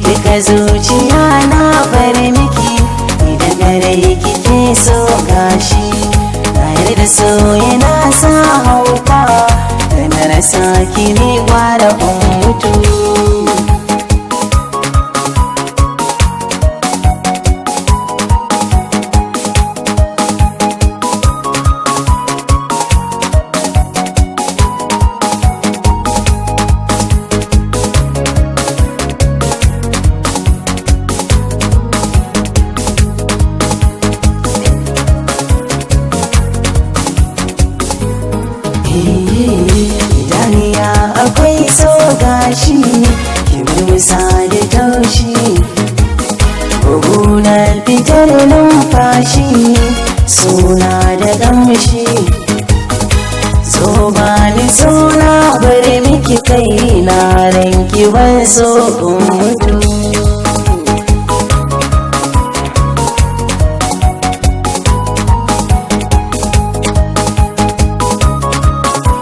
Duka zuciya na bar miki idan gare kike so gashi na yarda so yana sa hauka da na rasa ki ne gwara mutu. Idaniya akwai so gashi ki murmusa da taushi bugunar fitar numfashi suna da damshi so ba ni suna bari miki kai na ranki ban so mutu.